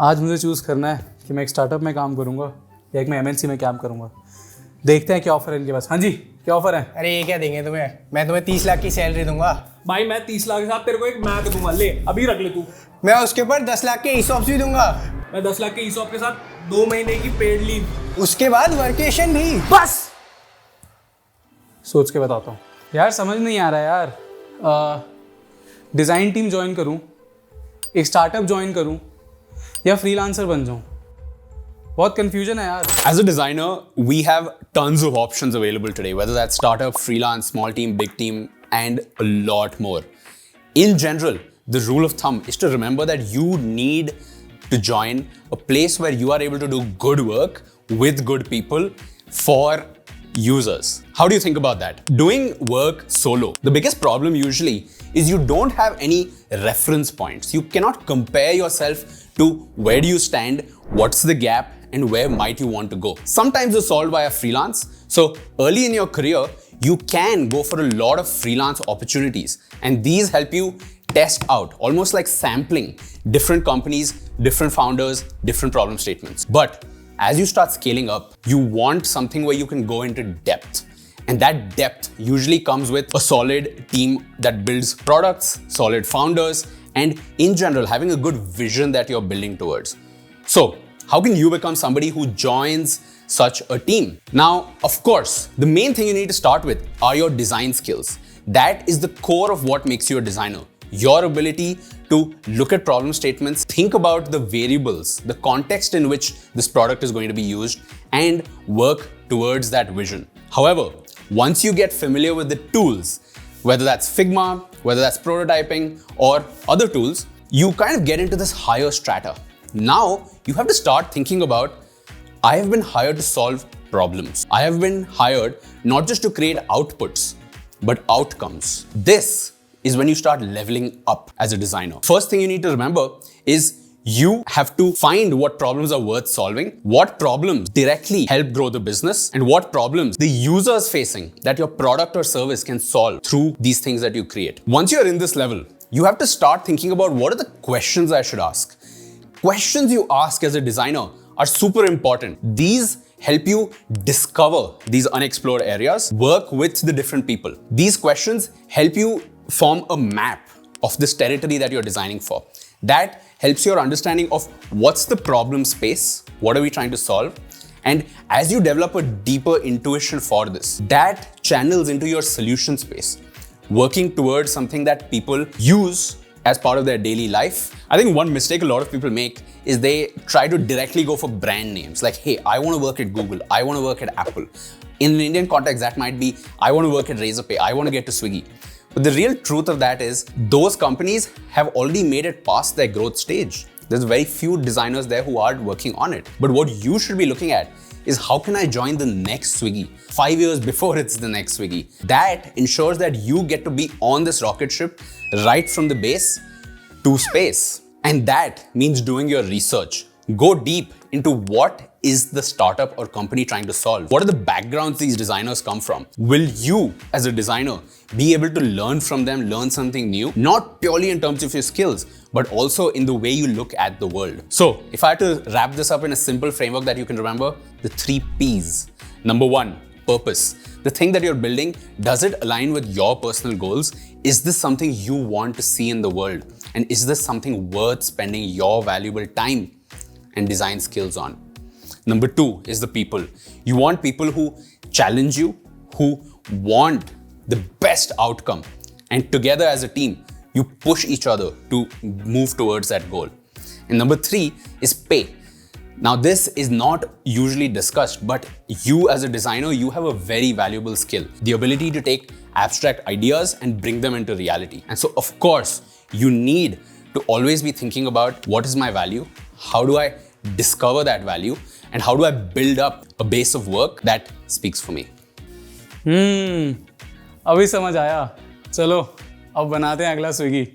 आज मुझे चूज़ करना है कि मैं एक स्टार्टअप में काम करूँगा या एक मैं एमएनसी में काम करूँगा। देखते हैं क्या ऑफर है इनके पास। हाँ जी, क्या ऑफर है? अरे ये क्या देंगे तुम्हें? मैं तुम्हें 30 लाख की सैलरी दूंगा। भाई मैं 30 लाख के साथ तेरे को एक मैक दूंगा, ले अभी रख ले तू। मैं उसके ऊपर 10 लाख के ईसॉप्स भी दूंगा। मैं 10 लाख के ईसॉप के साथ 2 महीने की पेड लीव, उसके बाद वर्केशन भी। बस। सोच के बताता हूँ यार, समझ नहीं आ रहा है यार। डिज़ाइन टीम ज्वाइन करूँ, एक स्टार्टअप ज्वाइन करूँ या फ्रीलांसर बन जाऊँ? बहुत कंफ्यूजन है यार। As a designer, we have tons of options available today, whether that's startup, freelance, small team, big team, and a lot more. In general, the rule of thumb is to remember that you need to join a place where you are able to do good work with good people for users. How do you think about that? Doing work solo, the biggest problem usually is you don't have any reference points. You cannot compare yourself to where do you stand, what's the gap, and where might you want to go. Sometimes it's solved via freelance. So early in your career, you can go for a lot of freelance opportunities, and these help you test out, almost like sampling different companies, different founders, different problem statements. But as you start scaling up, you want something where you can go into depth. And that depth usually comes with a solid team that builds products, solid founders, and in general, having a good vision that you're building towards. So, how can you become somebody who joins such a team? Now, of course, the main thing you need to start with are your design skills. That is the core of what makes you a designer. Your ability to look at problem statements, think about the variables, the context in which this product is going to be used, and work towards that vision. However, once you get familiar with the tools, whether that's Figma, whether that's prototyping, or other tools, you kind of get into this higher strata. Now, you have to start thinking about, I have been hired to solve problems. I have been hired not just to create outputs, but outcomes. This is when you start leveling up as a designer. First thing you need to remember is you have to find what problems are worth solving, what problems directly help grow the business, and what problems the user is facing that your product or service can solve through these things that you create. Once you're in this level, you have to start thinking about what are the questions I should ask. Questions you ask as a designer are super important. These help you discover these unexplored areas, work with the different people. These questions help you form a map of this territory that you're designing for. That helps your understanding of what's the problem space, what are we trying to solve, and as you develop a deeper intuition for this, that channels into your solution space, working towards something that people use as part of their daily life. I think one mistake a lot of people make is they try to directly go for brand names. Like, hey, I want to work at Google, I want to work at Apple. In an Indian context, that might be, I want to work at Razorpay, I want to get to Swiggy. But the real truth of that is those companies have already made it past their growth stage. There's very few designers there who are working on it. But what you should be looking at is how can I join the next Swiggy 5 years before it's the next Swiggy? That ensures that you get to be on this rocket ship right from the base to space. And that means doing your research. Go deep into what is the startup or company trying to solve? What are the backgrounds these designers come from? Will you, as a designer, be able to learn from them, learn something new? Not purely in terms of your skills, but also in the way you look at the world. So, if I had to wrap this up in a simple framework that you can remember, the 3 Ps. Number 1, purpose. The thing that you're building, does it align with your personal goals? Is this something you want to see in the world? And is this something worth spending your valuable time and design skills on? Number 2 is the people. You want people who challenge you, who want the best outcome. And together as a team, you push each other to move towards that goal. And number 3 is pay. Now, this is not usually discussed, but you as a designer, you have a very valuable skill, the ability to take abstract ideas and bring them into reality. And so, of course, you need to always be thinking about what is my value, how do I discover that value, and how do I build up a base of work that speaks for me. अभी समझ आया। चलो अब बनाते हैं अगला Swiggy.